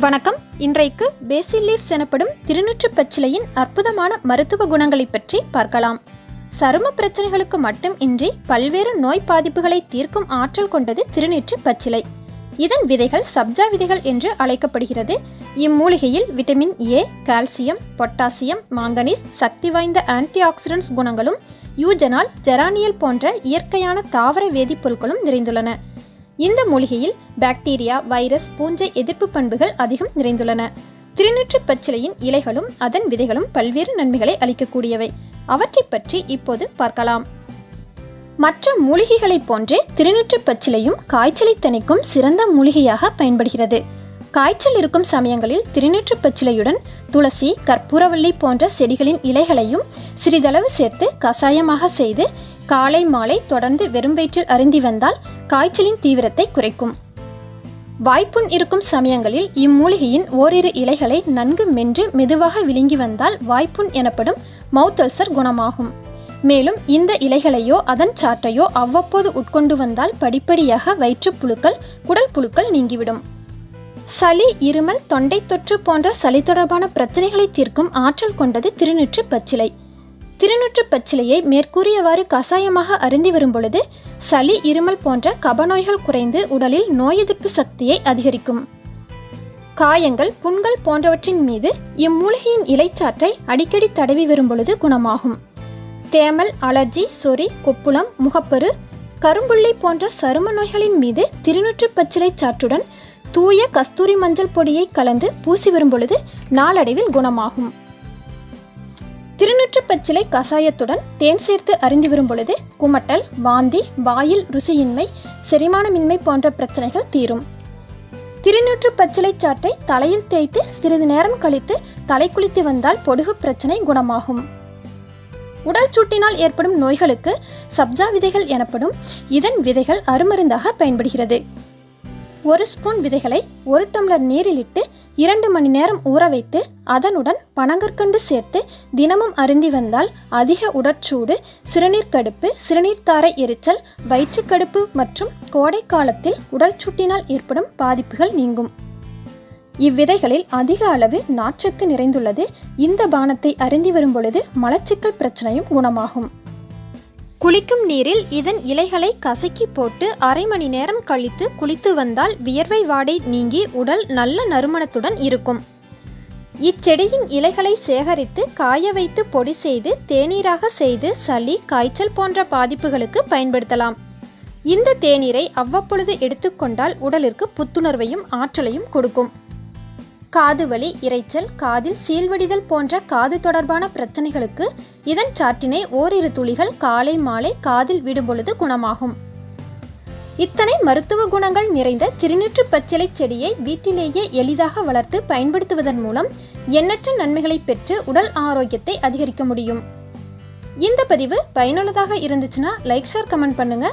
வணக்கம். இன்றைக்கு பேசில் லீவ்ஸ் எனப்படும் திருநீற்று பச்சிலையின் அற்புதமான மருத்துவ குணங்களை பற்றி பார்க்கலாம். சரும பிரச்சனைகளுக்கு மட்டும் இன்றி பல்வேறு நோய் பாதிப்புகளை தீர்க்கும் ஆற்றல் கொண்டது திருநீற்று பச்சிலை. இதன் விதைகள் சப்ஜா விதைகள் என்று அழைக்கப்படுகிறது. இம்மூலிகையில் vitamin A, calcium, potassium, manganese, சக்தி வாய்ந்த ஆன்டி ஆக்சிடென்ட்ஸ் குணங்களும் யூஜனால், ஜெரானியல் போன்ற இயற்கையான தாவர வேதிப்பொருட்களும் நிறைந்துள்ளன. இந்த மூலிகையில் பாக்டீரியா, வைரஸ், பூஞ்சை எதிர்ப்பு பண்புகள் அதிகம் நிறைந்துள்ளன. திருநீற்று பச்சிலையின் இலைகளும் அதன் விதைகளும் பல்வேறு நன்மைகளை அளிக்கக்கூடியவை. அவற்றை பற்றி இப்போது பார்க்கலாம். மற்ற மூலிகைகளைப் போன்றே திருநீற்று பச்சிலையும் காய்ச்சலை தணிக்கும் சிறந்த மூலிகையாக பயன்படுகிறது. காய்ச்சல் இருக்கும் சமயங்களில் திருநீற்று பச்சிலையுடன் துளசி, கற்பூரவள்ளி போன்ற செடிகளின் இலைகளையும் சிறிதளவு சேர்த்து கஷாயமாக செய்து காலை மாலை தொடர்ந்து வெறும் வயிற்றில் அருந்தி வந்தால் காய்ச்சலின் தீவிரத்தை குறைக்கும். வாய்ப்புண் இருக்கும் சமயங்களில் இம்மூலிகையின் ஓரிரு இலைகளை நன்கு மென்று மெதுவாக விழுங்கி வந்தால் வாய்ப்புண் எனப்படும் மவுத் அல்சர் குணமாகும். மேலும் இந்த இலைகளையோ அதன் சாற்றையோ அவ்வப்போது உட்கொண்டு வந்தால் படிப்படியாக வயிற்றுப்புழுக்கள், குடல் புழுக்கள் நீங்கிவிடும். சளி, இருமல், தொண்டை தொற்று போன்ற சளி தொடர்பான பிரச்சனைகளை தீர்க்கும் ஆற்றல் கொண்டது திருநீற்று பச்சிலை. திருநீற்று பச்சிலையை மேற்கூறியவாறு கஷாயமாக அருந்தி வரும் பொழுது சளி, இருமல் போன்ற கபநோய்கள் குறைந்து உடலில் நோய் எதிர்ப்பு சக்தியை அதிகரிக்கும். காயங்கள், புண்கள் போன்றவற்றின் மீது இம்மூலிகையின் இலைச்சாற்றை அடிக்கடி தடவி வரும் பொழுது குணமாகும். தேமல், அலர்ஜி, சொறி, கொப்புளம், முகப்பரு, கரும்புள்ளி போன்ற சரும நோய்களின் மீது திருநீற்று பச்சிலை சாற்றுடன் தூய கஸ்தூரி மஞ்சள் பொடியை கலந்து பூசி வரும் பொழுது நாளடைவில் குணமாகும். திருநீற்று பச்சிலை கஷாயத்துடன் தேன் சேர்த்து அருந்தி வரும் பொழுது குமட்டல், வாந்தி, வாயில் ருசியின்மை, செரிமானமின்மை போன்ற பிரச்சனைகள் தீரும். திருநீற்று பச்சிலை சாற்றை தலையில் தேய்த்து சிறிது நேரம் கழித்து தலை குளித்து வந்தால் பொடுகு பிரச்சனை குணமாகும். உடல் சூட்டினால் ஏற்படும் நோய்களுக்கு சப்ஜா விதைகள் எனப்படும் இதன் விதைகள் அருமருந்தாக பயன்படுகிறது. 1 ஸ்பூன் விதைகளை 1 டம்ளர் நீரில் இட்டு 2 மணி நேரம் ஊற வைத்து அதனுடன் பனங்கற்கண்டு சேர்த்து தினமும் அருந்தி வந்தால் அதிக உடற்சூடு, சிறுநீர் கடுப்பு, சிறுநீர்த்தாரை எரிச்சல், வயிற்றுக்கடுப்பு மற்றும் கோடை காலத்தில் உடல் சூட்டினால் ஏற்படும் பாதிப்புகள் நீங்கும். இவ்விதைகளில் அதிக அளவு நார்ச்சத்து நிறைந்துள்ளது. இந்த பானத்தை அருந்தி வரும் பொழுது மலச்சிக்கல் பிரச்சனையும் குணமாகும். குளிக்கும் நீரில் இதன் இலைகளை கசக்கி போட்டு அரை மணி நேரம் கழித்து குளித்து வந்தால் வியர்வை வாடை நீங்கி உடல் நல்ல நறுமணத்துடன் இருக்கும். இச்செடியின் இலைகளை சேகரித்து காய வைத்து பொடி செய்து தேநீராக செய்து சளி, காய்ச்சல் போன்ற பாதிப்புகளுக்கு பயன்படுத்தலாம். இந்த தேநீரை அவ்வப்பொழுது எடுத்துக்கொண்டால் உடலிற்கு புத்துணர்வையும் ஆற்றலையும் கொடுக்கும். காது வலி, இரைச்சல், காதில் சீல்வடிதல் போன்ற காது தொடர்பான பிரச்சனைகளுக்கு இதன் சாற்றினை ஓரிரு துளிகள் காலை மாலை காதில் விடும்பொழுது குணமாகும். இத்தனை மருத்துவ குணங்கள் நிறைந்த திருநீற்று பச்சிலை செடியை வீட்டிலேயே எளிதாக வளர்த்து பயன்படுத்துவதன் மூலம் எண்ணற்ற நன்மைகளை பெற்று உடல் ஆரோக்கியத்தை அதிகரிக்க முடியும். இந்த பதிவு பயனுள்ளதாக இருந்துச்சுன்னா லைக், ஷேர், கமெண்ட் பண்ணுங்க.